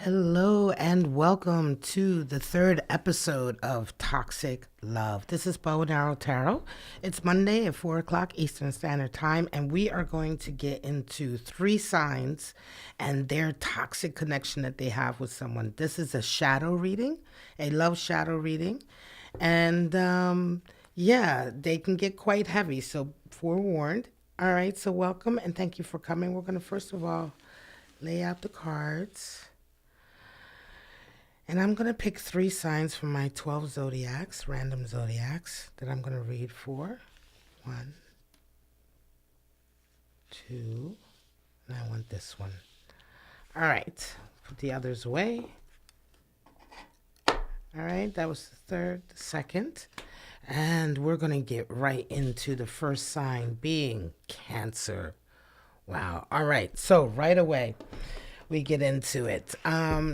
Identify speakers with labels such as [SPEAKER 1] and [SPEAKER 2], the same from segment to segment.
[SPEAKER 1] Hello and welcome to the third episode of Toxic Love. This is Bow and Arrow Tarot. It's Monday at 4 o'clock Eastern Standard Time, and we are going to get into 3 signs and their toxic connection that they have with someone. This is a shadow reading, a love shadow reading, and they can get quite heavy, so forewarned. All right, so welcome and thank you for coming. We're going to first of all lay out the cards. And I'm going to pick 3 signs from my 12 zodiacs, random zodiacs, that I'm going to read for. 1, 2, and I want this one. All right, put the others away. All right, that was the third, the second. And we're going to get right into the first sign being Cancer. Wow. All right, so right away we get into it.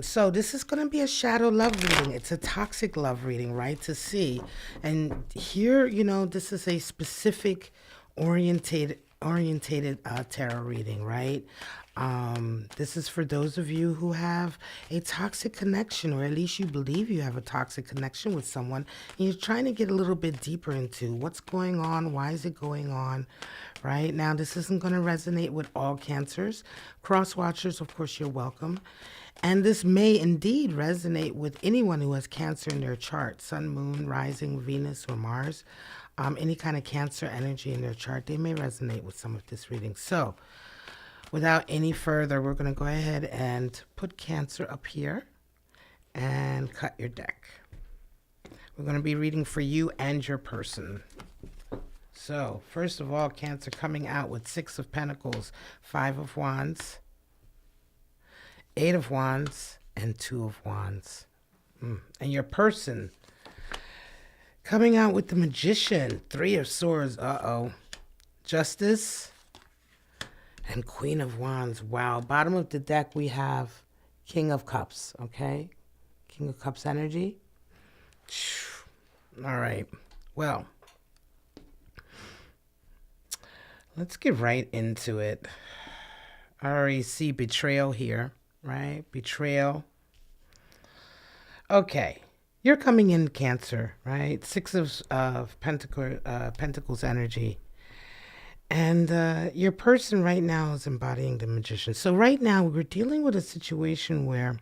[SPEAKER 1] So this is going to be a shadow love reading. It's a toxic love reading, right? To see. And here, this is a specific orientated tarot reading, right? This is for those of you who have a toxic connection, or at least you believe you have a toxic connection with someone, and you're trying to get a little bit deeper into what's going on, why is it going on, right? Now, this isn't going to resonate with all Cancers. Cross watchers, of course, you're welcome. And this may indeed resonate with anyone who has Cancer in their chart, Sun, Moon, Rising, Venus, or Mars. Any kind of Cancer energy in their chart, they may resonate with some of this reading. So, without any further, we're going to go ahead and put Cancer up here and cut your deck. We're going to be reading for you and your person. So, first of all, Cancer coming out with 6 of Pentacles, 5 of Wands, 8 of Wands, and 2 of Wands. And your person coming out with the Magician, 3 of Swords, Justice, and Queen of Wands. Wow. Bottom of the deck, we have King of Cups, okay? King of Cups energy. All right. Well, let's get right into it. I already see betrayal here, right? Betrayal. Okay. You're coming in Cancer, right? 6 of Pentacles energy. And your person right now is embodying the Magician. So right now we're dealing with a situation where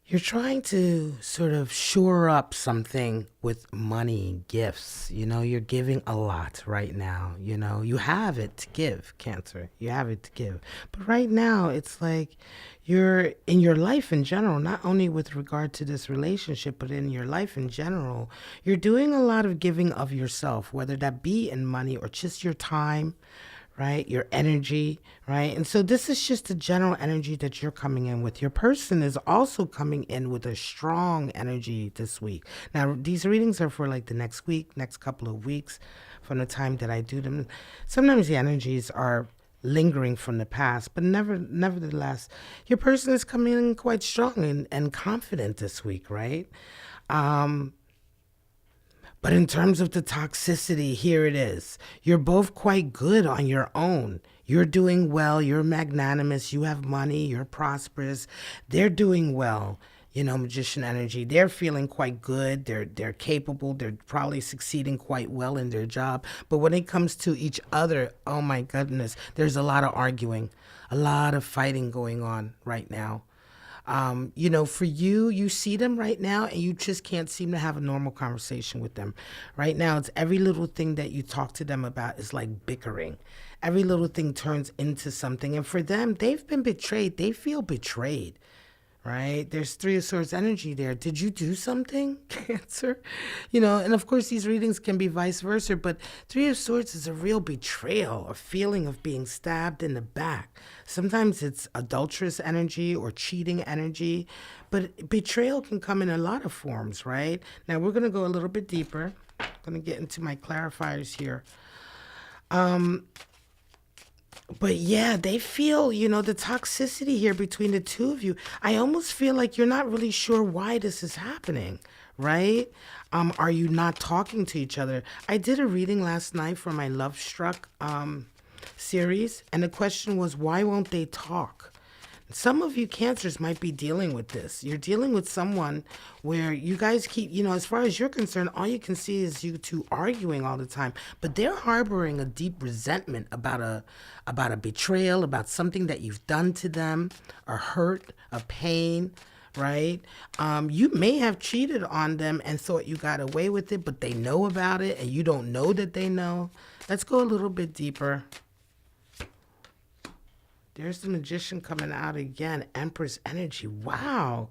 [SPEAKER 1] you're trying to sort of shore up something with money, gifts. You're giving a lot right now. You have it to give, Cancer. You have it to give. But right now it's like you're in your life in general, not only with regard to this relationship, but in your life in general, you're doing a lot of giving of yourself, whether that be in money or just your time, right? Your energy, right? And so this is just a general energy that you're coming in with. Your person is also coming in with a strong energy this week. Now, these readings are for like the next week, next couple of weeks from the time that I do them. Sometimes the energies are lingering from the past, but nevertheless, your person is coming in quite strong and confident this week, right? But in terms of the toxicity, here it is. You're both quite good on your own. You're doing well. You're magnanimous. You have money. You're prosperous. They're doing well. Magician energy. They're feeling quite good. They're capable. They're probably succeeding quite well in their job. But when it comes to each other, oh my goodness, there's a lot of arguing, a lot of fighting going on right now. For you see them right now and you just can't seem to have a normal conversation with them. Right now, it's every little thing that you talk to them about is like bickering. Every little thing turns into something. And for them, they've been betrayed. They feel betrayed, right? There's 3 of Swords energy there. Did you do something, Cancer? And of course, these readings can be vice versa, but 3 of Swords is a real betrayal, a feeling of being stabbed in the back. Sometimes it's adulterous energy or cheating energy, but betrayal can come in a lot of forms, right? Now, we're going to go a little bit deeper. I'm going to get into my clarifiers here. But yeah, they feel, the toxicity here between the two of you. I almost feel like you're not really sure why this is happening, right? Are you not talking to each other? I did a reading last night for my Love Struck series, and the question was, why won't they talk? Some of you Cancers might be dealing with this. You're dealing with someone where you guys keep, as far as you're concerned, all you can see is you two arguing all the time. But they're harboring a deep resentment about a betrayal, about something that you've done to them, a hurt, a pain, right? You may have cheated on them and thought you got away with it, but they know about it and you don't know that they know. Let's go a little bit deeper. There's the Magician coming out again. Empress energy. Wow.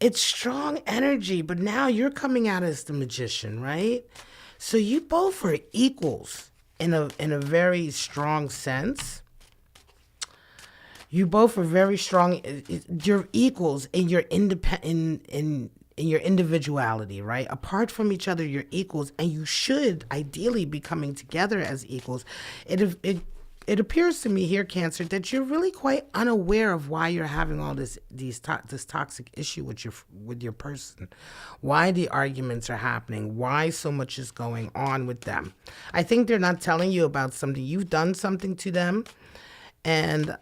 [SPEAKER 1] It's strong energy, but now you're coming out as the Magician, right? So you both are equals in a very strong sense. You both are very strong. You're equals in your in your individuality, right? Apart from each other, you're equals, and you should ideally be coming together as equals. It appears to me here, Cancer, that you're really quite unaware of why you're having all this toxic issue with your person, why the arguments are happening, why so much is going on with them. I think they're not telling you about something. You've done something to them, and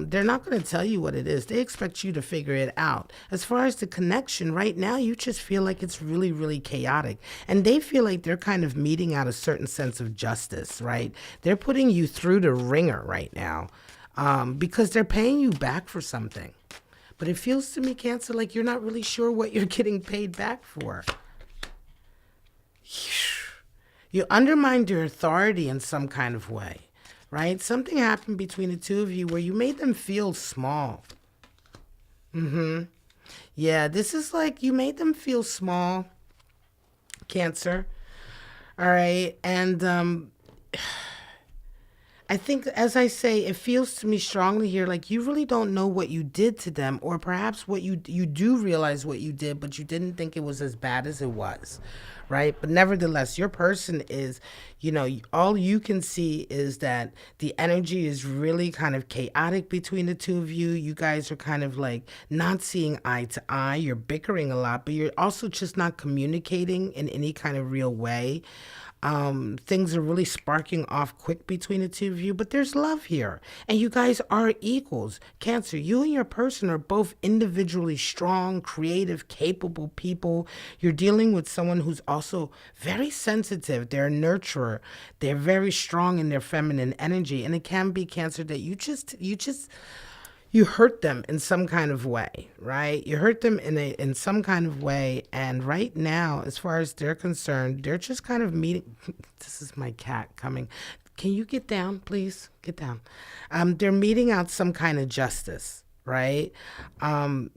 [SPEAKER 1] they're not going to tell you what it is. They expect you to figure it out. As far as the connection, right now, you just feel like it's really, really chaotic. And they feel like they're kind of meting out a certain sense of justice, right? They're putting you through the ringer right now because they're paying you back for something. But it feels to me, Cancer, like you're not really sure what you're getting paid back for. You undermined your authority in some kind of way. Right? Something happened between the two of you where you made them feel small. Yeah, this is like you made them feel small, Cancer. All right. And I think, as I say, it feels to me strongly here like you really don't know what you did to them, or perhaps what you do realize what you did, but you didn't think it was as bad as it was. Right? But nevertheless, your person is, all you can see is that the energy is really kind of chaotic between the two of you. You guys are kind of like not seeing eye to eye. You're bickering a lot, but you're also just not communicating in any kind of real way. Things are really sparking off quick between the two of you, but there's love here. And you guys are equals. Cancer, you and your person are both individually strong, creative, capable people. You're dealing with someone who's also very sensitive. They're a nurturer. They're very strong in their feminine energy. And it can be, Cancer, that you hurt them in some kind of way, right? You hurt them in some kind of way. And right now, as far as they're concerned, they're just kind of meeting. This is my cat coming. Can you get down, please? Get down. They're meeting out some kind of justice, right? And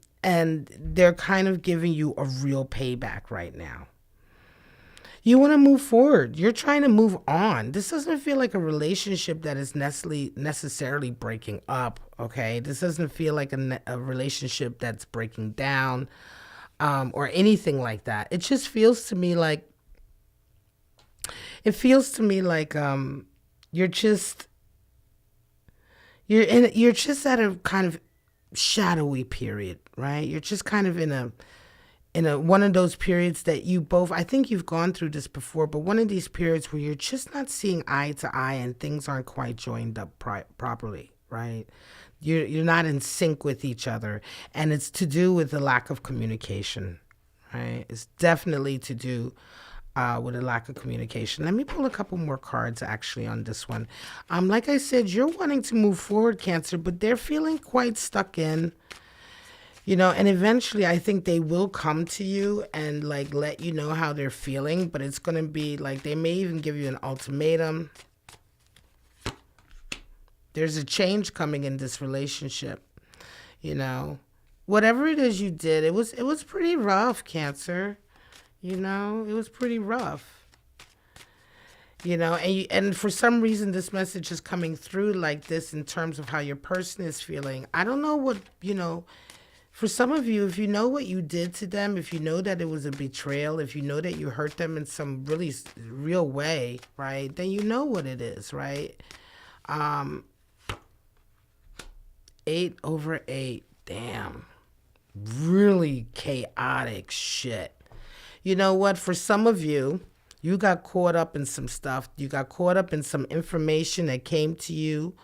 [SPEAKER 1] they're kind of giving you a real payback right now. You want to move forward. You're trying to move on. This doesn't feel like a relationship that is necessarily breaking up, okay? This doesn't feel like a relationship that's breaking down or anything like that. It just feels to me like, you're just at a kind of shadowy period, right? You're just kind of in a one of those periods that you both, I think you've gone through this before, but one of these periods where you're just not seeing eye to eye and things aren't quite joined up properly, right? You're not in sync with each other, and it's to do with the lack of communication, right? It's definitely to do with a lack of communication. Let me pull a couple more cards actually on this one. Like I said, you're wanting to move forward, Cancer, but they're feeling quite stuck in. And eventually I think they will come to you and like let you know how they're feeling, but it's going to be like they may even give you an ultimatum. There's a change coming in this relationship. Whatever it is you did, it was pretty rough, Cancer. It was pretty rough. And for some reason this message is coming through like this in terms of how your person is feeling. I don't know what, for some of you, if you know what you did to them, if you know that it was a betrayal, if you know that you hurt them in some really real way, right, then you know what it is, right? 8/8, damn. Really chaotic shit. You know what? For some of you, you got caught up in some stuff. You got caught up in some information that came to you.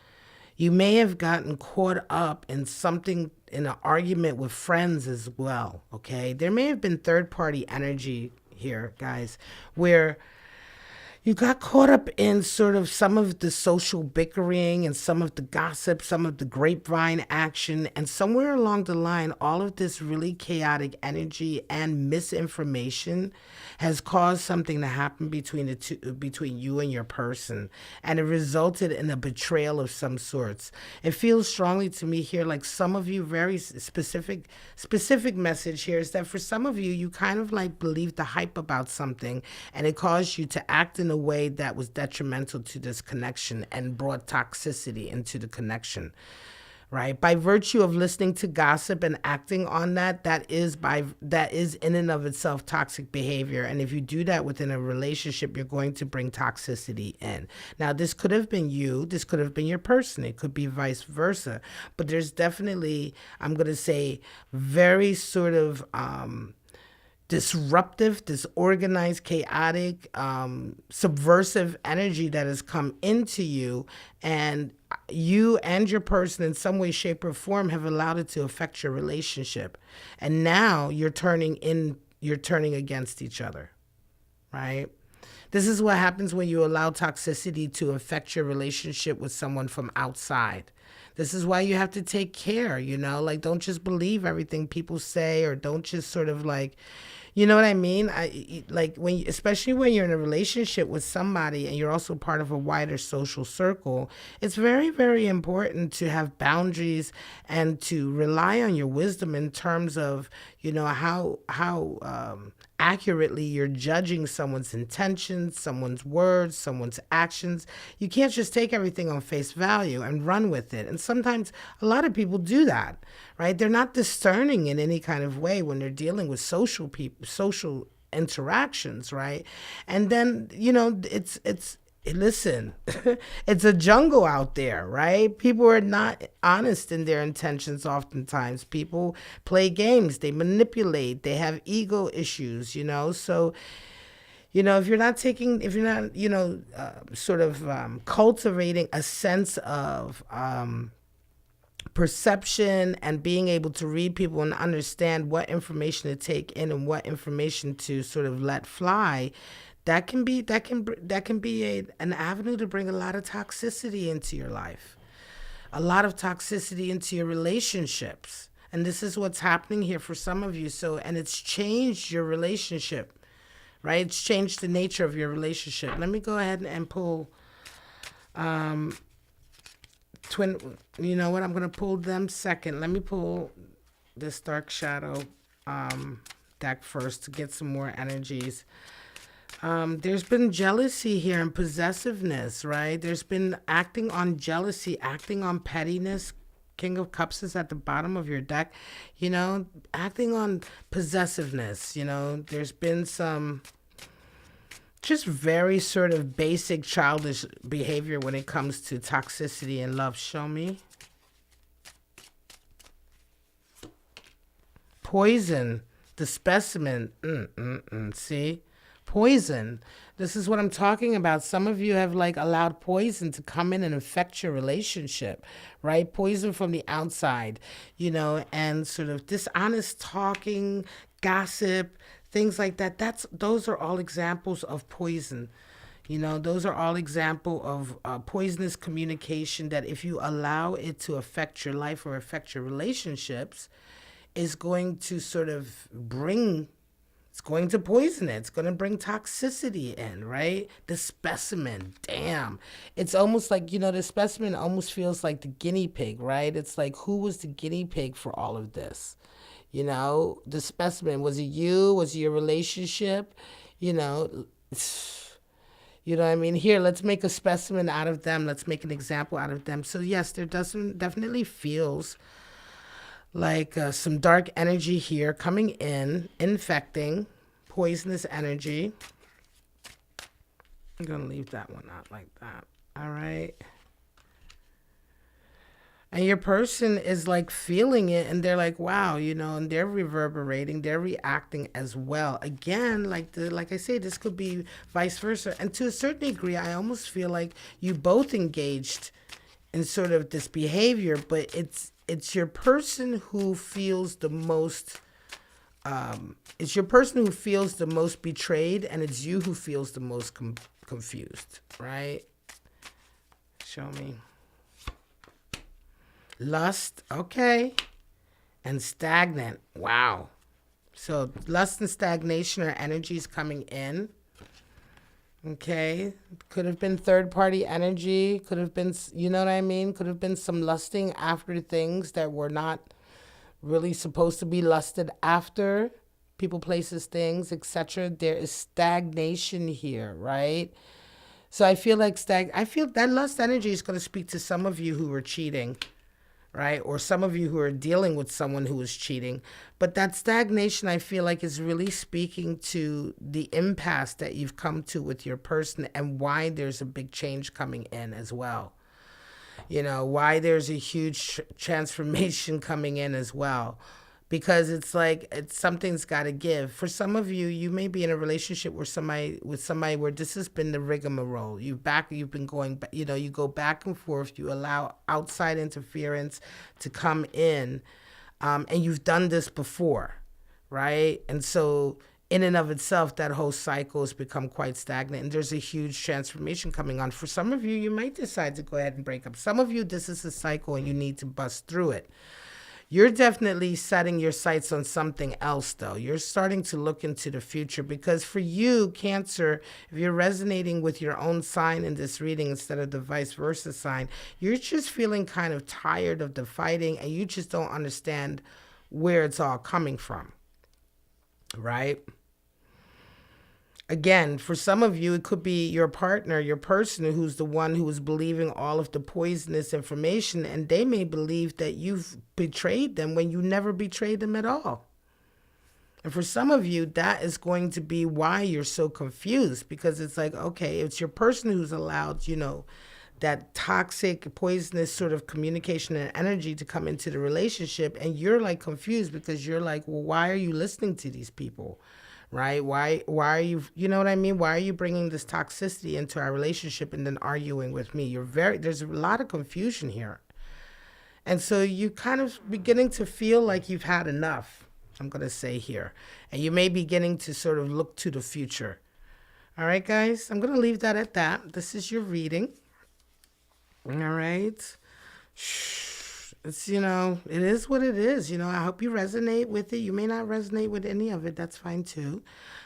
[SPEAKER 1] You may have gotten caught up in something, in an argument with friends as well, okay? There may have been third-party energy here, guys, where you got caught up in sort of some of the social bickering and some of the gossip, some of the grapevine action, and somewhere along the line, all of this really chaotic energy and misinformation has caused something to happen between the two, between you and your person, and it resulted in a betrayal of some sorts. It feels strongly to me here, like some of you, very specific message here is that for some of you, you kind of like believed the hype about something, and it caused you to act in a way that was detrimental to this connection and brought toxicity into the connection, right? By virtue of listening to gossip and acting on that, that is in and of itself toxic behavior. And if you do that within a relationship, you're going to bring toxicity in. Now, this could have been you, this could have been your person, it could be vice versa, but there's definitely, I'm going to say, very sort of disruptive, disorganized, chaotic, subversive energy that has come into you, and you and your person in some way, shape, or form have allowed it to affect your relationship. And now you're turning against each other, right? This is what happens when you allow toxicity to affect your relationship with someone from outside. This is why you have to take care, like don't just believe everything people say, or don't just sort of like, you know what I mean? Especially when you're in a relationship with somebody and you're also part of a wider social circle, it's very, very important to have boundaries and to rely on your wisdom in terms of, how accurately you're judging someone's intentions, someone's words, someone's actions. You can't just take everything on face value and run with it. And sometimes a lot of people do that, right? They're not discerning in any kind of way when they're dealing with social interactions, right? And then, listen, it's a jungle out there, right? People are not honest in their intentions oftentimes. People play games, they manipulate, they have ego issues, so if you're not cultivating a sense of perception and being able to read people and understand what information to take in and what information to sort of let fly, that can be an avenue to bring a lot of toxicity into your life, a lot of toxicity into your relationships. And this is what's happening here for some of you. And it's changed your relationship, right? It's changed the nature of your relationship. Let me go ahead and pull you know what? I'm going to pull them second. Let me pull this Dark Shadow deck first to get some more energies. There's been jealousy here and possessiveness, right? There's been acting on jealousy, acting on pettiness. King of Cups is at the bottom of your deck. Acting on possessiveness. There's been some just very sort of basic childish behavior when it comes to toxicity and love. Show me. Poison, the specimen. See? Poison. This is what I'm talking about. Some of you have allowed poison to come in and affect your relationship, right? Poison from the outside, and sort of dishonest talking, gossip, things like that. Those are all examples of poison. Those are all example of poisonous communication that if you allow it to affect your life or affect your relationships, is going to sort of it's going to poison it. It's going to bring toxicity in, right? The specimen, damn. It's almost like, the specimen almost feels like the guinea pig, right? It's like, who was the guinea pig for all of this? The specimen, was it you? Was it your relationship? You know what I mean? Here, let's make a specimen out of them. Let's make an example out of them. So yes, there definitely feels like some dark energy here coming in, infecting, poisonous energy. I'm going to leave that one out like that. All right. And your person is feeling it, and they're like, wow, and they're reverberating, they're reacting as well. Again, like I say, this could be vice versa. And to a certain degree, I almost feel like you both engaged in sort of this behavior, but it's your person who feels the most it's your person who feels the most betrayed, and it's you who feels the most confused, right? Show me. Lust, okay. And stagnant, wow. So lust and stagnation are energies coming in. Okay, could have been third-party energy, could have been, you know what I mean? Could have been some lusting after things that were not really supposed to be lusted after. People, places, things, etc. There is stagnation here, right? So I feel like I feel that lust energy is going to speak to some of you who were cheating, right? Or some of you who are dealing with someone who is cheating. But that stagnation, I feel like, is really speaking to the impasse that you've come to with your person and why there's a big change coming in as well. You know, why there's a huge transformation coming in as well. Because it's like something's got to give. For some of you, you may be in a relationship with somebody where this has been the rigmarole. You've been going, you know, you go back and forth. You allow outside interference to come in, and you've done this before, right? And so, in and of itself, that whole cycle has become quite stagnant, and there's a huge transformation coming on. For some of you, you might decide to go ahead and break up. Some of you, this is a cycle, and you need to bust through it. You're definitely setting your sights on something else, though. You're starting to look into the future because for you, Cancer, if you're resonating with your own sign in this reading instead of the vice versa sign, you're just feeling kind of tired of the fighting and you just don't understand where it's all coming from, right? Again, for some of you, it could be your partner, your person who's the one who is believing all of the poisonous information, and they may believe that you've betrayed them when you never betrayed them at all. And for some of you, that is going to be why you're so confused, because it's like, okay, it's your person who's allowed, you know, that toxic, poisonous sort of communication and energy to come into the relationship, and you're like confused because you're like, well, why are you listening to these people? Right? Why are you, you know what I mean? Why are you bringing this toxicity into our relationship and then arguing with me? There's a lot of confusion here. And so you kind of beginning to feel like you've had enough, I'm going to say here. And you may be beginning to sort of look to the future. All right, guys, I'm going to leave that at that. This is your reading. All right. It's, you know, it is what it is. You know, I hope you resonate with it. You may not resonate with any of it. That's fine too.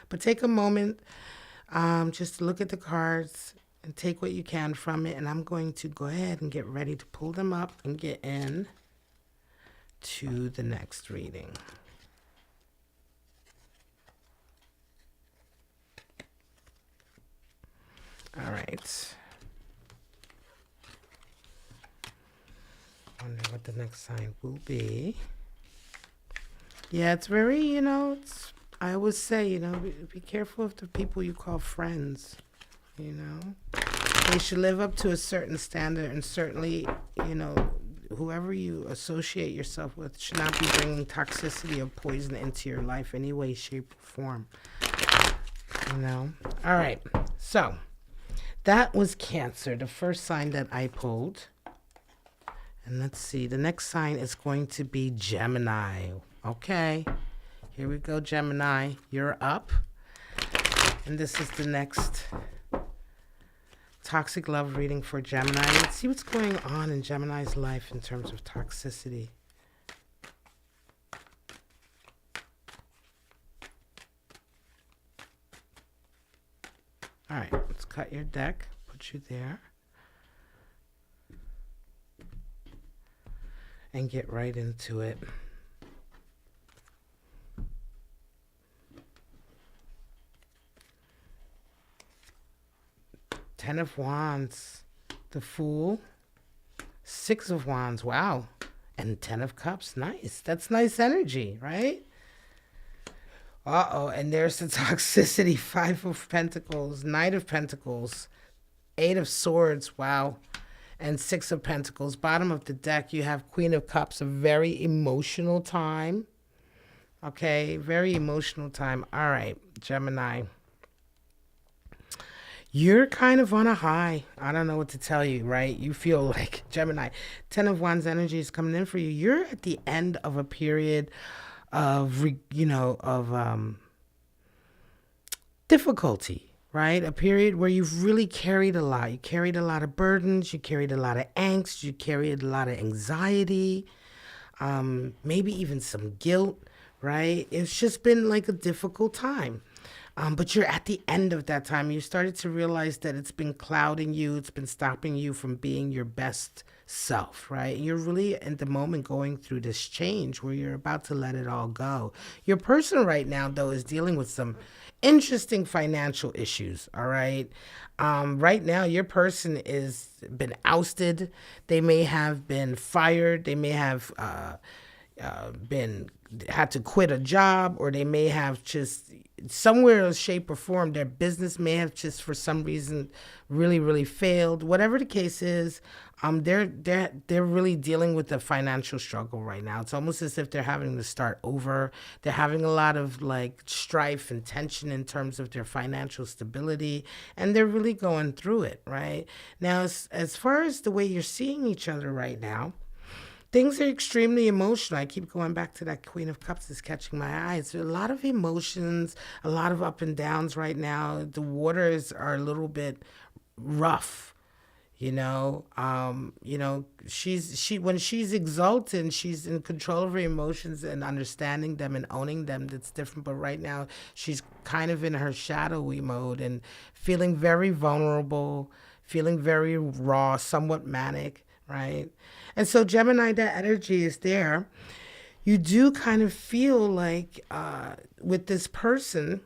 [SPEAKER 1] But take a moment just to look at the cards and take what you can from it. And I'm going to go ahead and get ready to pull them up and get in to the next reading. All right. Wonder what the next sign will be. Yeah, it's very, you know, I always say, you know, be careful of the people you call friends, you know. They should live up to a certain standard, and certainly, you know, whoever you associate yourself with should not be bringing toxicity or poison into your life any way, shape, or form, you know. All right, so that was Cancer, the first sign that I pulled. And let's see, the next sign is going to be Gemini. Okay, here we go, Gemini. You're up. And this is the next toxic love reading for Gemini. Let's see what's going on in Gemini's life in terms of toxicity. All right, let's cut your deck, put you there. And get right into it. Ten of Wands, the Fool, Six of Wands, wow, and Ten of Cups, nice. That's nice energy, right? Uh-oh, and there's the toxicity, Five of Pentacles, Knight of Pentacles, Eight of Swords, wow. And Six of Pentacles. Bottom of the deck, you have Queen of Cups, a very emotional time. Okay, very emotional time. All right, Gemini. You're kind of on a high. I don't know what to tell you, right? You feel like Gemini, 10 of Wands energy is coming in for you. You're at the end of a period of, difficulty, right? A period where you've really carried a lot. You carried a lot of burdens. You carried a lot of angst. You carried a lot of anxiety, maybe even some guilt, right? It's just been like a difficult time. But you're at the end of that time. You started to realize that it's been clouding you. It's been stopping you from being your best self, right? You're really at the moment going through this change where you're about to let it all go. Your person right now, though, is dealing with some interesting financial issues, all right? Right now, your person is been ousted. They may have been fired. They may have been had to quit a job, or they may have just somewhere, shape, or form, their business may have just for some reason really failed. Whatever the case is, they're really dealing with a financial struggle right now. It's almost as if they're having to start over. They're having a lot of like strife and tension in terms of their financial stability, and they're really going through it right now. As far as the way you're seeing each other right now, things are extremely emotional. I keep going back to that Queen of Cups is catching my eye. It's a lot of emotions, a lot of up and downs right now. The waters are a little bit rough, she when she's exultant, she's in control of her emotions and understanding them and owning them. That's different. But right now, she's kind of in her shadowy mode and feeling very vulnerable, feeling very raw, somewhat manic. Right. And so Gemini, that energy is there. You do kind of feel like with this person,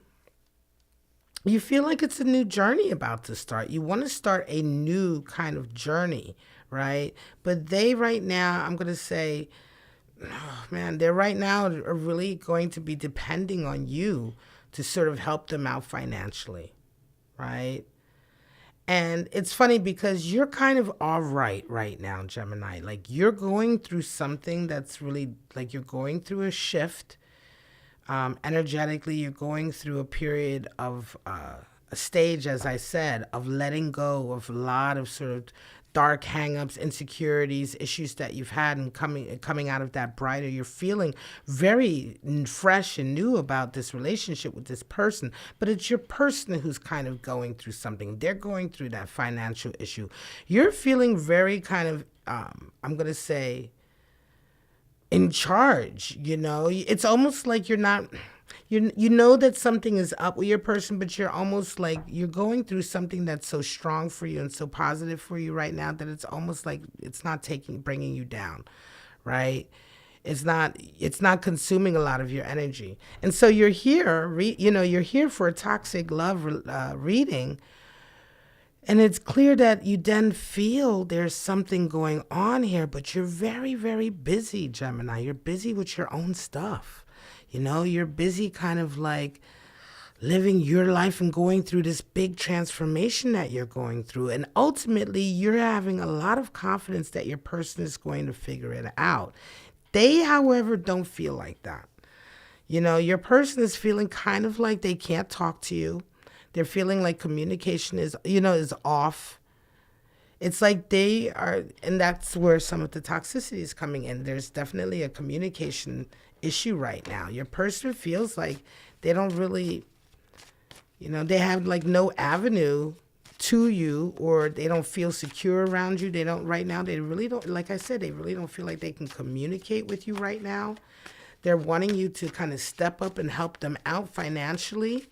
[SPEAKER 1] you feel like it's a new journey about to start. You want to start a new kind of journey, right? But they right now, I'm going to say, oh, man, they're right now are really going to be depending on you to sort of help them out financially, right? And it's funny because you're kind of all right now, Gemini. Like you're going through something that's really like you're going through a shift. Energetically, you're going through a period of a stage, as I said, of letting go of a lot of sort of dark hangups, insecurities, issues that you've had, and coming out of that brighter. You're feeling very fresh and new about this relationship with this person, but it's your person who's kind of going through something. They're going through that financial issue. You're feeling very kind of, I'm going to say, in charge. It's almost like you're not, you know that something is up with your person, but you're almost like you're going through something that's so strong for you and so positive for you right now that it's almost like it's not bringing you down, right? It's not consuming a lot of your energy. And so you're here, you're here for a toxic love reading. And it's clear that you then feel there's something going on here, but you're very, very busy, Gemini. You're busy with your own stuff. You're busy kind of like living your life and going through this big transformation that you're going through. And ultimately, you're having a lot of confidence that your person is going to figure it out. They, however, don't feel like that. Your person is feeling kind of like they can't talk to you. They're feeling like communication is off. It's like they are, and that's where some of the toxicity is coming in. There's definitely a communication issue right now. Your person feels like they don't really, they have like no avenue to you, or they don't feel secure around you. They really don't, like I said, they really don't feel like they can communicate with you right now. They're wanting you to kind of step up and help them out financially.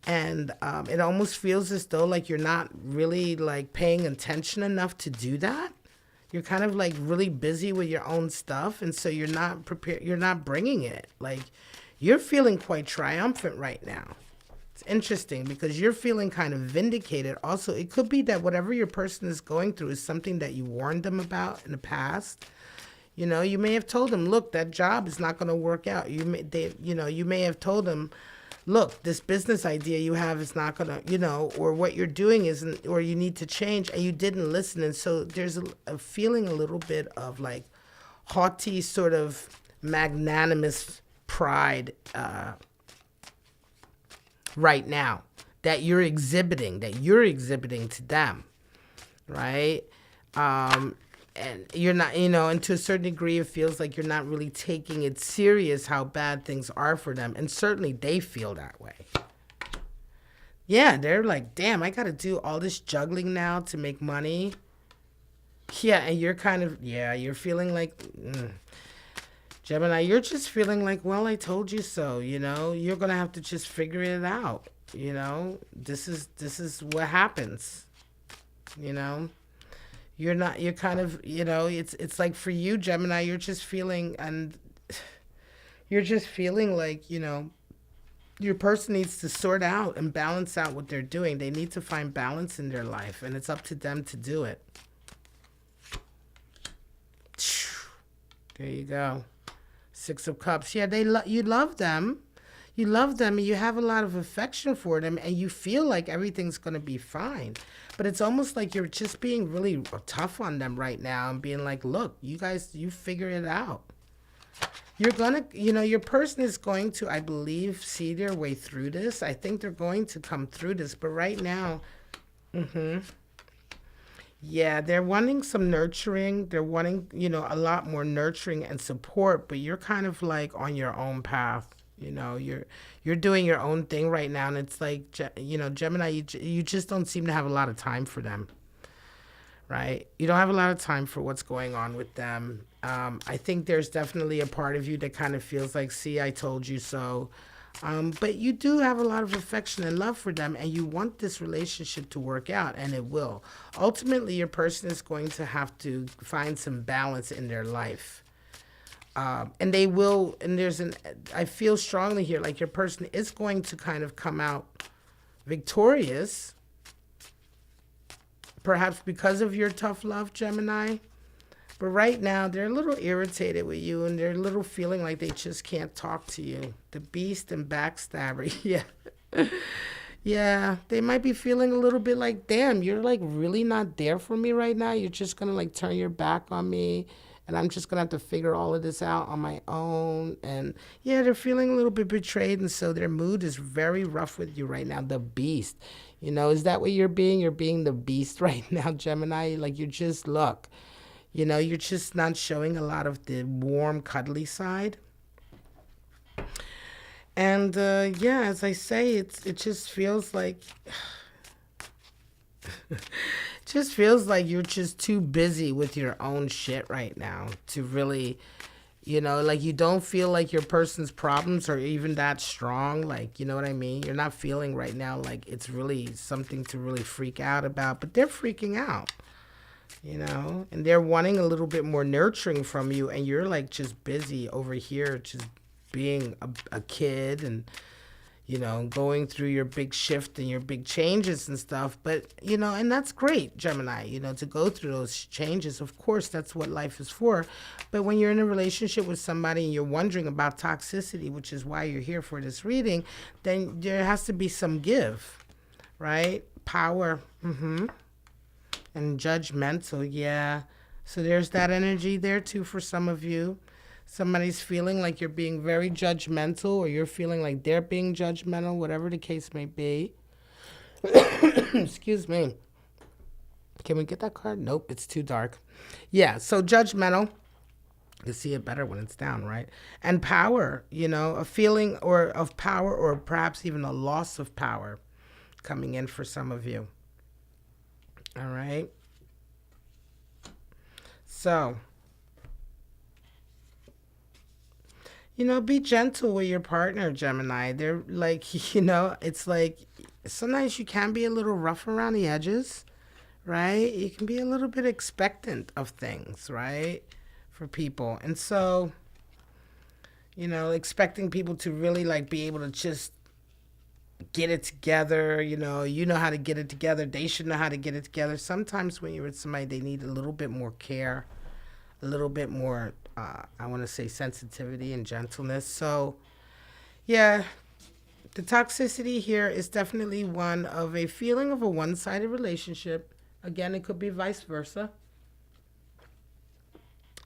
[SPEAKER 1] And it almost feels as though like you're not really like paying attention enough to do that. You're kind of like really busy with your own stuff. And so you're not prepared. You're not bringing it. Like you're feeling quite triumphant right now. It's interesting because you're feeling kind of vindicated. Also, it could be that whatever your person is going through is something that you warned them about in the past. You may have told them, look, that job is not going to work out. You may have told them, look, this business idea you have is not going to, or what you're doing isn't, or you need to change, and you didn't listen. And so there's a feeling a little bit of like haughty, sort of magnanimous pride right now that you're exhibiting to them, right? And you're not, and to a certain degree, it feels like you're not really taking it serious how bad things are for them. And certainly they feel that way. Yeah, they're like, damn, I got to do all this juggling now to make money. Yeah, and you're kind of, you're feeling like, Gemini, you're just feeling like, well, I told you so, you're going to have to just figure it out. This is what happens, you're kind of, it's like for you, Gemini, you're just feeling like, your person needs to sort out and balance out what they're doing. They need to find balance in their life, and it's up to them to do it. There you go. Six of Cups. Yeah, you love them. You love them, and you have a lot of affection for them, and you feel like everything's going to be fine. But it's almost like you're just being really tough on them right now and being like, look, you guys, you figure it out. You're going to, your person is going to, I believe, see their way through this. I think they're going to come through this. But right now, yeah, they're wanting some nurturing. They're wanting, a lot more nurturing and support. But you're kind of like on your own path. You're doing your own thing right now. And it's like, Gemini, you just don't seem to have a lot of time for them. Right? You don't have a lot of time for what's going on with them. I think there's definitely a part of you that kind of feels like, see, I told you so. But you do have a lot of affection and love for them, and you want this relationship to work out, and it will. Ultimately, your person is going to have to find some balance in their life. And they will, and I feel strongly here, like your person is going to kind of come out victorious, perhaps because of your tough love, Gemini. But right now, they're a little irritated with you, and they're a little feeling like they just can't talk to you. The beast and backstabber, yeah. Yeah, they might be feeling a little bit like, damn, you're like really not there for me right now. You're just going to like turn your back on me, and I'm just going to have to figure all of this out on my own. And yeah, they're feeling a little bit betrayed, and so their mood is very rough with you right now. The beast, is that what you're being? You're being the beast right now, Gemini. Like you just look. You're just not showing a lot of the warm, cuddly side. And, as I say, it just feels like... it just feels like you're just too busy with your own shit right now to really... like you don't feel like your person's problems are even that strong. Like, you know what I mean? You're not feeling right now like it's really something to really freak out about. But they're freaking out. And they're wanting a little bit more nurturing from you, and you're like just busy over here just being a kid and going through your big shift and your big changes and stuff. But and that's great, Gemini, to go through those changes. Of course, that's what life is for. But when you're in a relationship with somebody and you're wondering about toxicity, which is why you're here for this reading, then there has to be some give, right? Power. And judgmental, yeah. So there's that energy there too for some of you. Somebody's feeling like you're being very judgmental, or you're feeling like they're being judgmental, whatever the case may be. Excuse me. Can we get that card? Nope, it's too dark. Yeah, so judgmental. You see it better when it's down, right? And power, a feeling of power, or perhaps even a loss of power coming in for some of you. All right. So, be gentle with your partner, Gemini. They're like, it's like sometimes you can be a little rough around the edges, right? You can be a little bit expectant of things, right? For people. And so, expecting people to really like be able to just get it together, you know how to get it together. They should know how to get it together. Sometimes when you're with somebody, they need a little bit more care, a little bit more, I want to say sensitivity and gentleness. So, yeah, the toxicity here is definitely one of a feeling of a one-sided relationship. Again, it could be vice versa.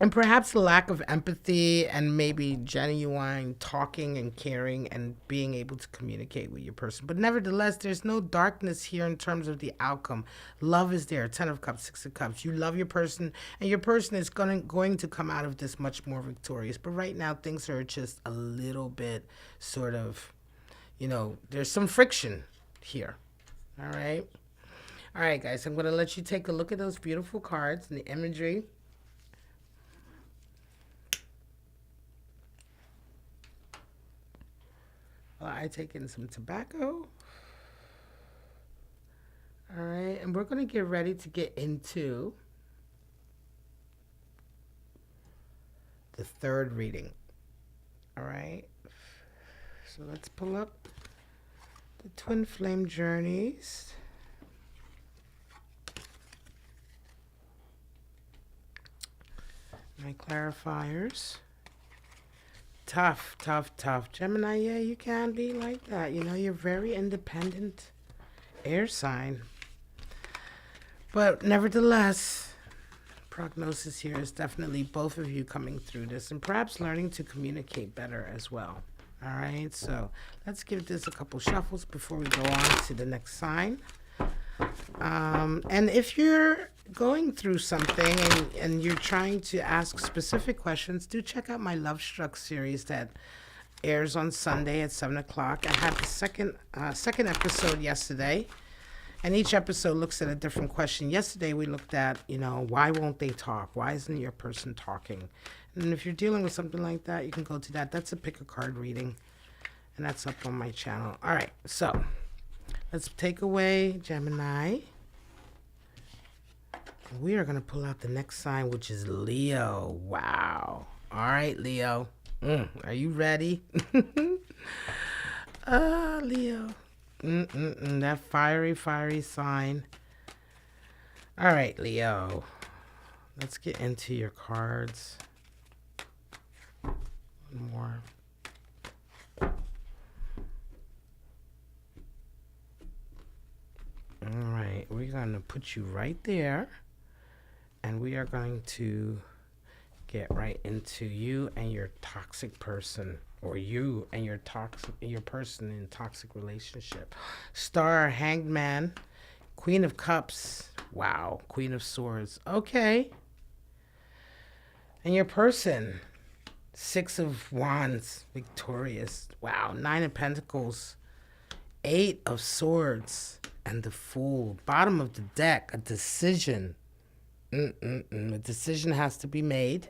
[SPEAKER 1] And perhaps a lack of empathy and maybe genuine talking and caring and being able to communicate with your person. But nevertheless, there's no darkness here in terms of the outcome. Love is there. 10 of Cups, 6 of Cups. You love your person, and your person is going to come out of this much more victorious. But right now, things are just a little bit sort of, there's some friction here. All right. All right, guys. I'm going to let you take a look at those beautiful cards and the imagery. I take in some tobacco. All right, and we're going to get ready to get into the third reading. All right, so let's pull up the Twin Flame Journeys. My clarifiers. Tough, tough, tough. Gemini, yeah, you can be like that. You're very independent air sign. But nevertheless, prognosis here is definitely both of you coming through this and perhaps learning to communicate better as well. All right, so let's give this a couple shuffles before we go on to the next sign. And if you're going through something and you're trying to ask specific questions, do check out my Love Struck series that airs on Sunday at 7 o'clock. I had the second episode yesterday, and each episode looks at a different question. Yesterday we looked at, why won't they talk? Why isn't your person talking? And if you're dealing with something like that, you can go to that. That's a pick a card reading, and that's up on my channel. All right, so let's take away Gemini. We are going to pull out the next sign, which is Leo. Wow. All right, Leo. Are you ready? Leo. That fiery, fiery sign. All right, Leo. Let's get into your cards. One more. All right, we're going to put you right there. And we are going to get right into you and your toxic person, or you and your person in a toxic relationship. Star, Hanged Man, Queen of Cups. Wow, Queen of Swords. Okay. And your person, 6 of Wands, victorious. Wow, 9 of Pentacles, 8 of Swords, and the Fool. Bottom of the deck, a decision. A decision has to be made.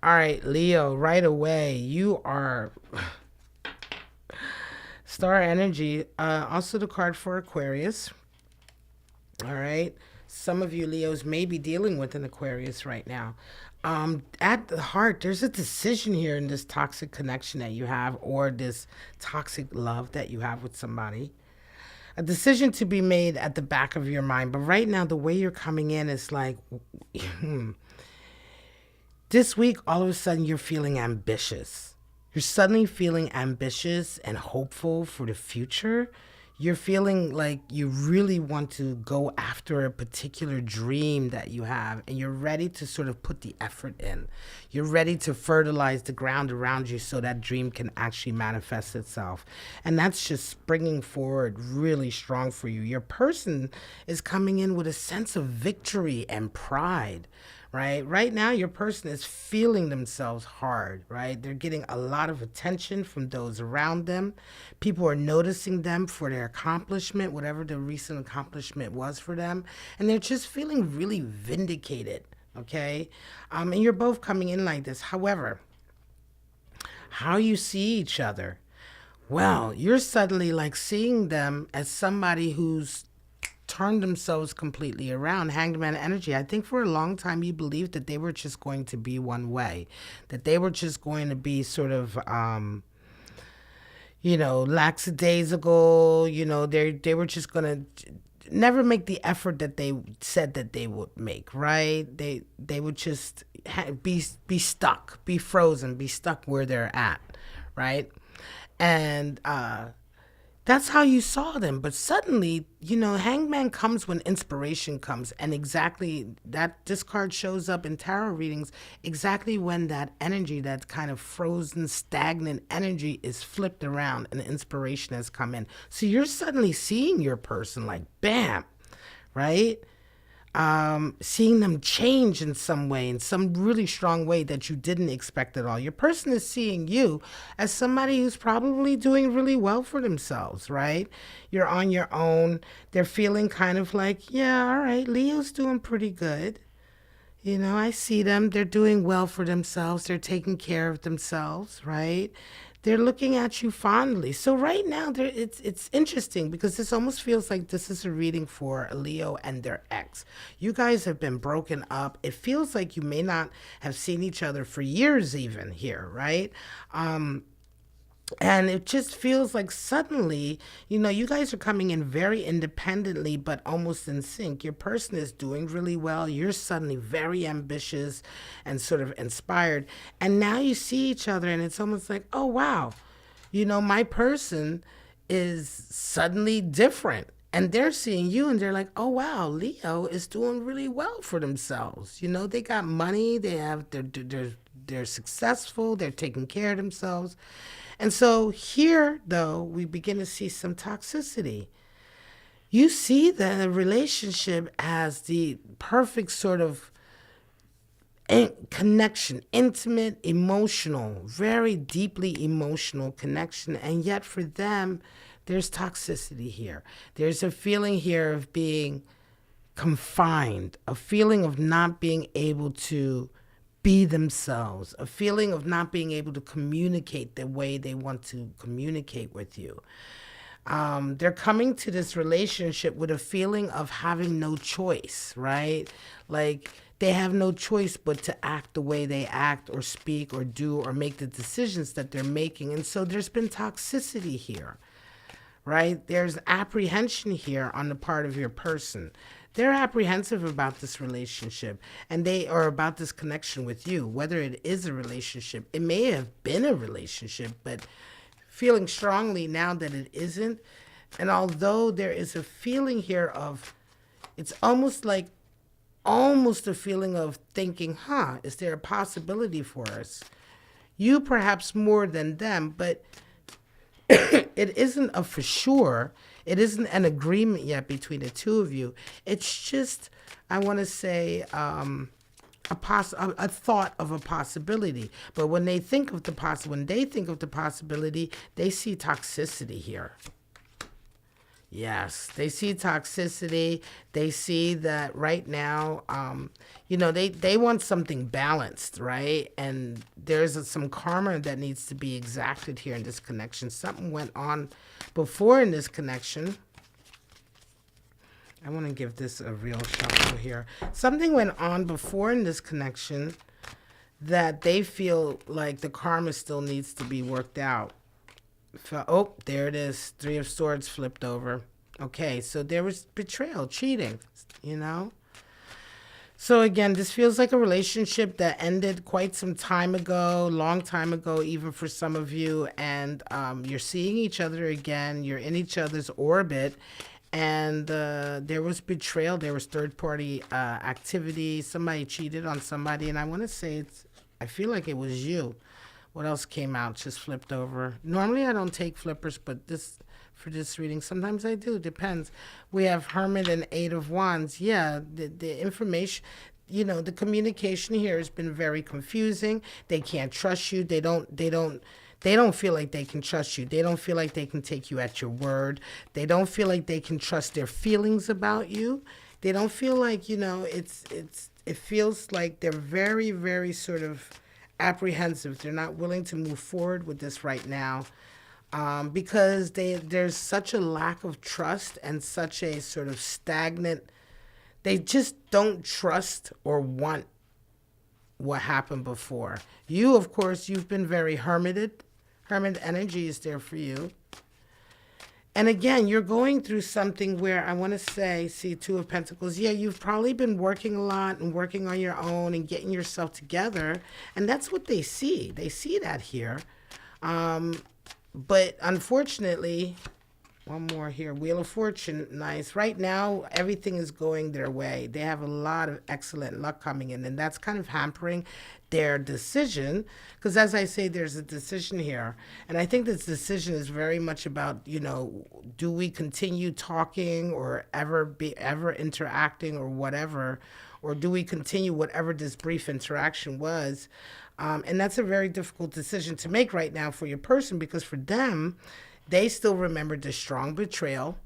[SPEAKER 1] All right, Leo, right away, you are Star Energy. Also the card for Aquarius. All right. Some of you Leos may be dealing with an Aquarius right now. At the heart, there's a decision here in this toxic connection that you have, or this toxic love that you have with somebody. A decision to be made at the back of your mind. But right now, the way you're coming in is like, this week, all of a sudden, you're feeling ambitious. You're suddenly feeling ambitious and hopeful for the future. You're feeling like you really want to go after a particular dream that you have, and you're ready to sort of put the effort in. You're ready to fertilize the ground around you so that dream can actually manifest itself. And that's just springing forward really strong for you. Your person is coming in with a sense of victory and pride. Right now, your person is feeling themselves hard, right? They're getting a lot of attention from those around them. People are noticing them for their accomplishment, whatever the recent accomplishment was for them. And they're just feeling really vindicated, okay? And you're both coming in like this. However, how you see each other, well, you're suddenly like seeing them as somebody who's turned themselves completely around. Hanged Man energy. I think for a long time you believed that they were just going to be one way, that they were just going to be sort of lackadaisical. They were just going to never make the effort that they said that they would make, right? They would just be stuck, be frozen, be stuck where they're at, right? And That's how you saw them. But suddenly, Hangman comes when inspiration comes. And exactly that, this card shows up in tarot readings exactly when that energy, that kind of frozen, stagnant energy is flipped around and inspiration has come in. So you're suddenly seeing your person like, bam, right? Seeing them change in some way, in some really strong way that you didn't expect at all. Your person is seeing you as somebody who's probably doing really well for themselves, right? You're on your own. They're feeling kind of like, yeah, all right, Leo's doing pretty good. I see them. They're doing well for themselves. They're taking care of themselves, right? They're looking at you fondly. So right now, it's interesting because this almost feels like this is a reading for a Leo and their ex. You guys have been broken up. It feels like you may not have seen each other for years even here, right? And it just feels like suddenly, you guys are coming in very independently, but almost in sync. Your person is doing really well. You're suddenly very ambitious and sort of inspired. And now you see each other and it's almost like, oh, wow, my person is suddenly different. And they're seeing you and they're like, oh, wow, Leo is doing really well for themselves. They got money, they're successful, they're taking care of themselves. And so here, though, we begin to see some toxicity. You see the relationship as the perfect sort of connection, intimate, emotional, very deeply emotional connection. And yet for them, there's toxicity here. There's a feeling here of being confined, a feeling of not being able to be themselves, a feeling of not being able to communicate the way they want to communicate with you. They're coming to this relationship with a feeling of having no choice, right? Like they have no choice but to act the way they act or speak or do or make the decisions that they're making. And so there's been toxicity here, right? There's apprehension here on the part of your person. They're apprehensive about this relationship and they are about this connection with you, whether it is a relationship. It may have been a relationship, but feeling strongly now that it isn't. And although there is a feeling here of, it's almost a feeling of thinking, is there a possibility for us? You perhaps more than them, but it isn't a for sure. It isn't an agreement yet between the two of you. It's just, I want to say, a thought of a possibility. But when they think of the possibility, they see toxicity here. Yes, they see toxicity. They see that right now, they want something balanced, right? And there's some karma that needs to be exacted here in this connection. Something went on before in this connection. I want to give this a real shuffle here. Something went on before in this connection that they feel like the karma still needs to be worked out. Oh, there it is. 3 of Swords flipped over. Okay, so there was betrayal, cheating, So again, this feels like a relationship that ended quite some time ago, long time ago, even for some of you. And you're seeing each other again. You're in each other's orbit. And there was betrayal. There was third-party activity. Somebody cheated on somebody. And I want to say I feel like it was you. What else came out? Just flipped over. Normally I don't take flippers, but for this reading, sometimes I do. Depends. We have Hermit and 8 of Wands. Yeah, the information, the communication here has been very confusing. They can't trust you. They don't feel like they can trust you. They don't feel like they can take you at your word. They don't feel like they can trust their feelings about you. They don't feel like, it feels like they're very, very sort of apprehensive. They're not willing to move forward with this right now because there's such a lack of trust and such a sort of stagnant, they just don't trust or want what happened before. You, of course, you've been very hermited. Hermit energy is there for you. And again, you're going through something where I want to say, see, 2 of Pentacles. Yeah, you've probably been working a lot and working on your own and getting yourself together. And that's what they see. They see that here. But unfortunately, One more here. Wheel of Fortune. Nice. Right now, everything is going their way. They have a lot of excellent luck coming in, and that's kind of hampering their decision. Because as I say, there's a decision here. And I think this decision is very much about, do we continue talking or ever interacting or whatever? Or do we continue whatever this brief interaction was? And that's a very difficult decision to make right now for your person, because for them, they still remember the strong betrayal.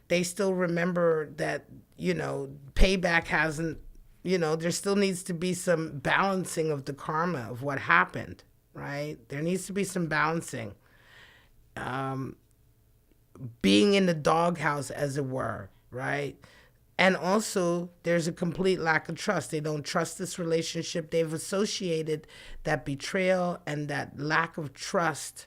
[SPEAKER 1] They still remember that, payback hasn't, there still needs to be some balancing of the karma of what happened, right? There needs to be some balancing. Being in the doghouse, as it were, right? And also, there's a complete lack of trust. They don't trust this relationship. They've associated that betrayal and that lack of trust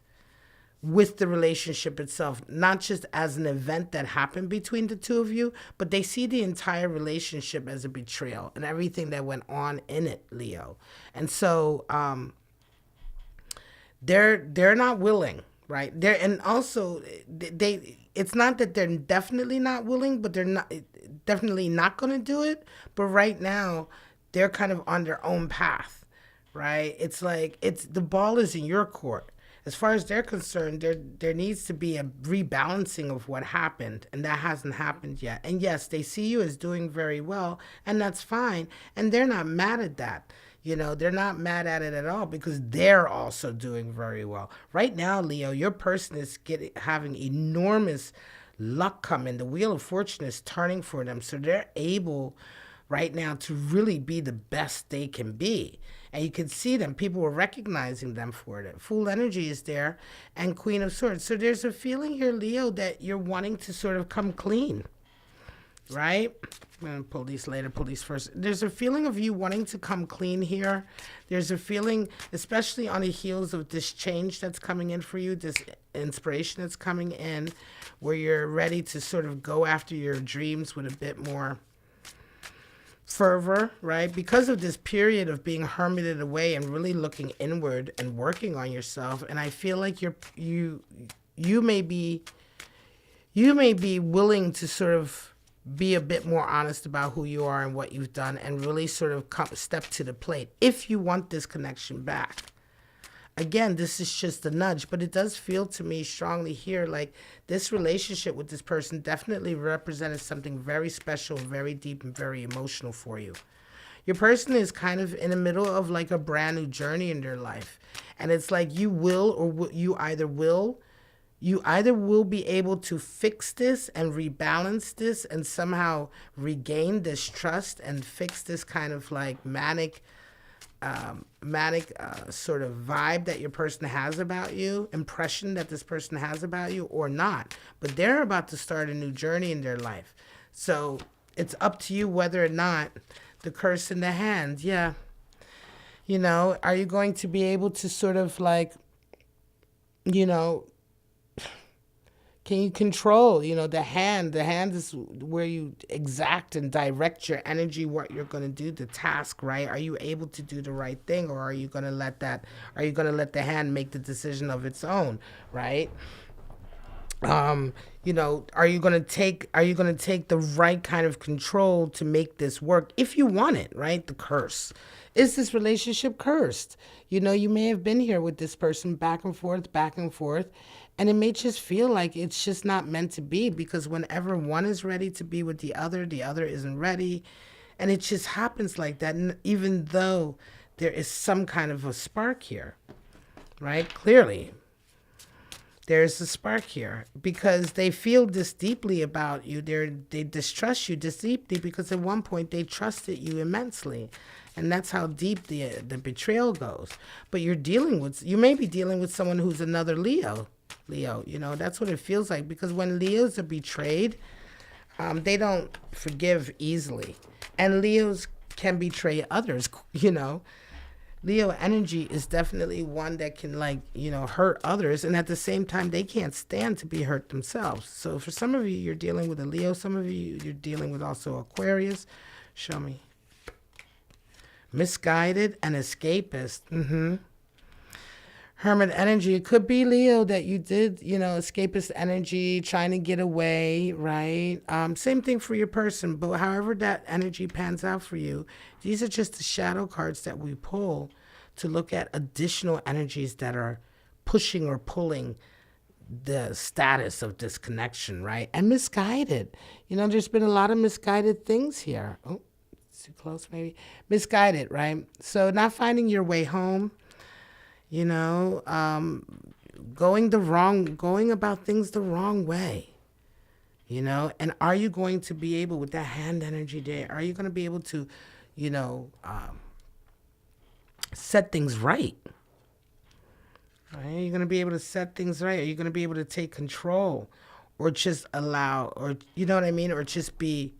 [SPEAKER 1] with the relationship itself, not just as an event that happened between the two of you, but they see the entire relationship as a betrayal and everything that went on in it, Leo. And so they're not willing, right? And also they it's not that they're definitely not willing, but they're not definitely not going to do it. But right now, they're kind of on their own path, right? It's like the ball is in your court. As far as they're concerned, there needs to be a rebalancing of what happened, and that hasn't happened yet. And yes, they see you as doing very well, and that's fine. And they're not mad at that. They're not mad at it at all, because they're also doing very well. Right now, Leo, your person is having enormous luck coming. The Wheel of Fortune is turning for them, so they're able right now to really be the best they can be. And you can see them. People are recognizing them for it. Full energy is there, and Queen of Swords. So there's a feeling here, Leo, that you're wanting to sort of come clean, right? I'm going to pull these later, pull these first. There's a feeling of you wanting to come clean here. There's a feeling, especially on the heels of this change that's coming in for you, this inspiration that's coming in, where you're ready to sort of go after your dreams with a bit more fervor, right? Because of this period of being hermited away and really looking inward and working on yourself. And I feel like you may be willing to sort of be a bit more honest about who you are and what you've done, and really sort of step to the plate if you want this connection back. Again, this is just a nudge, but it does feel to me strongly here like this relationship with this person definitely represented something very special, very deep, and very emotional for you. Your person is kind of in the middle of like a brand new journey in their life. And it's like you either will be able to fix this and rebalance this and somehow regain this trust and fix this kind of like manic sort of vibe that your person has about you, impression that this person has about you, or not. But they're about to start a new journey in their life. So it's up to you whether or not the curse in the hand, yeah. Are you going to be able to sort of like, can you control, the hand? The hand is where you exact and direct your energy, what you're going to do, the task, right? Are you able to do the right thing, or are you going to let the hand make the decision of its own, right? Are you going to take the right kind of control to make this work if you want it, right? The curse. Is this relationship cursed? You may have been here with this person back and forth, and it may just feel like it's just not meant to be, because whenever one is ready to be with the other isn't ready. And it just happens like that. And even though there is some kind of a spark here, right? Clearly, there's a spark here because they feel this deeply about you. They distrust you this deeply because at one point they trusted you immensely. And that's how deep the betrayal goes. But you may be dealing with someone who's another Leo, that's what it feels like. Because when Leos are betrayed, they don't forgive easily. And Leos can betray others, Leo energy is definitely one that can hurt others. And at the same time, they can't stand to be hurt themselves. So for some of you, you're dealing with a Leo. Some of you, you're dealing with also Aquarius. Show me. Misguided and escapist. Hermit energy. It could be, Leo, that you did, escapist energy, trying to get away, right? Same thing for your person, but however that energy pans out for you, these are just the shadow cards that we pull to look at additional energies that are pushing or pulling the status of this connection, right? And misguided. There's been a lot of misguided things here. Oh, too close, maybe. Misguided, right? So not finding your way home, going about things the wrong way, and are you going to be able, with that hand energy there, are you going to be able to, set things right? Are you going to be able to set things right? Are you going to be able to take control, or just allow, or, you know what I mean? Or just be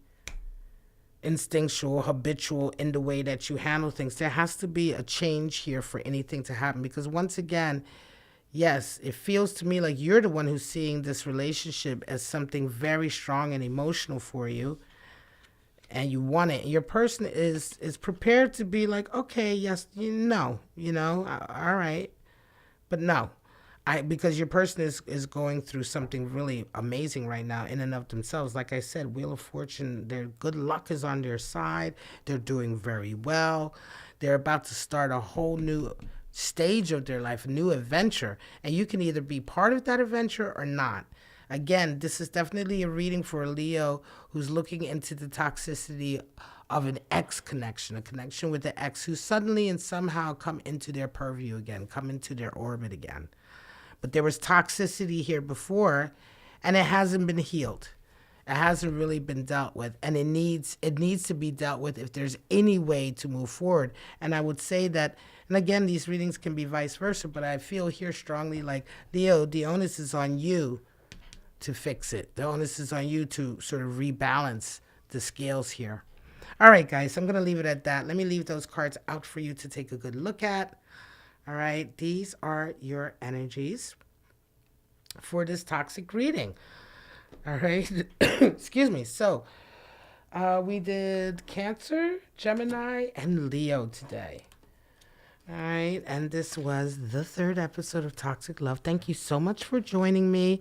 [SPEAKER 1] instinctual, habitual in the way that you handle things. There has to be a change here for anything to happen, because once again, yes, it feels to me like you're the one who's seeing this relationship as something very strong and emotional for you, and you want it. Your person is prepared to be like, okay, yes, all right, but no. Because your person is going through something really amazing right now in and of themselves. Like I said, Wheel of Fortune, their good luck is on their side. They're doing very well. They're about to start a whole new stage of their life, a new adventure. And you can either be part of that adventure or not. Again, this is definitely a reading for a Leo who's looking into the toxicity of an ex connection, a connection with the ex who suddenly and somehow come into their purview again, come into their orbit again. But there was toxicity here before, and it hasn't been healed. It hasn't really been dealt with, and it needs to be dealt with if there's any way to move forward. And I would say that, and again, these readings can be vice versa, but I feel here strongly like, Leo, the onus is on you to fix it. The onus is on you to sort of rebalance the scales here. All right, guys, I'm going to leave it at that. Let me leave those cards out for you to take a good look at. All right, these are your energies for this toxic reading. All right, excuse me. So we did Cancer, Gemini, and Leo today. All right, and this was the 3rd episode of Toxic Love. Thank you so much for joining me.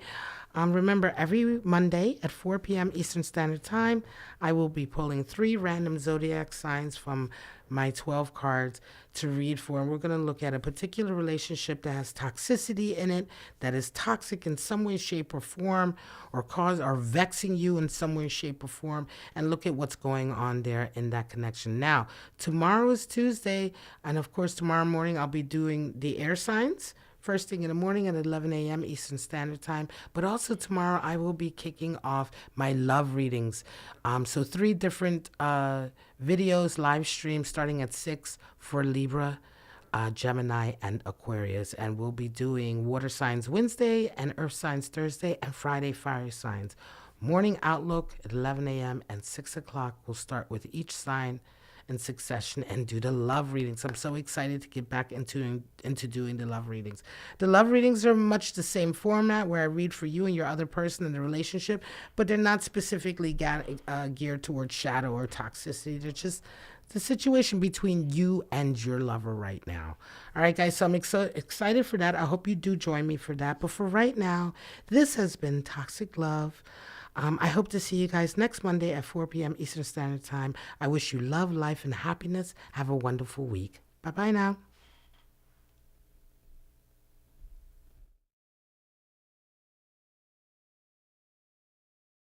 [SPEAKER 1] Remember, every Monday at 4 p.m. Eastern Standard Time, I will be pulling 3 random zodiac signs from my 12 cards to read for. And we're going to look at a particular relationship that has toxicity in it, that is toxic in some way, shape, or form, or vexing you in some way, shape, or form, and look at what's going on there in that connection. Now, tomorrow is Tuesday, and of course, tomorrow morning I'll be doing the air signs. First thing in the morning at 11 a.m. Eastern Standard Time. But also tomorrow I will be kicking off my love readings. So 3 different videos, live streams starting at 6 for Libra, Gemini, and Aquarius. And we'll be doing water signs Wednesday and earth signs Thursday, and Friday fire signs. Morning outlook at 11 a.m. and 6 o'clock. We'll start with each sign in succession and do the love readings. I'm so excited to get back into doing the love readings. The love readings are much the same format, where I read for you and your other person in the relationship, but they're not specifically geared towards shadow or toxicity. They're just the situation between you and your lover right now. All right, guys, so I'm excited for that. I hope you do join me for that. But for right now, this has been Toxic Love. I hope to see you guys next Monday at 4 p.m. Eastern Standard Time. I wish you love, life, and happiness. Have a wonderful week. Bye-bye now.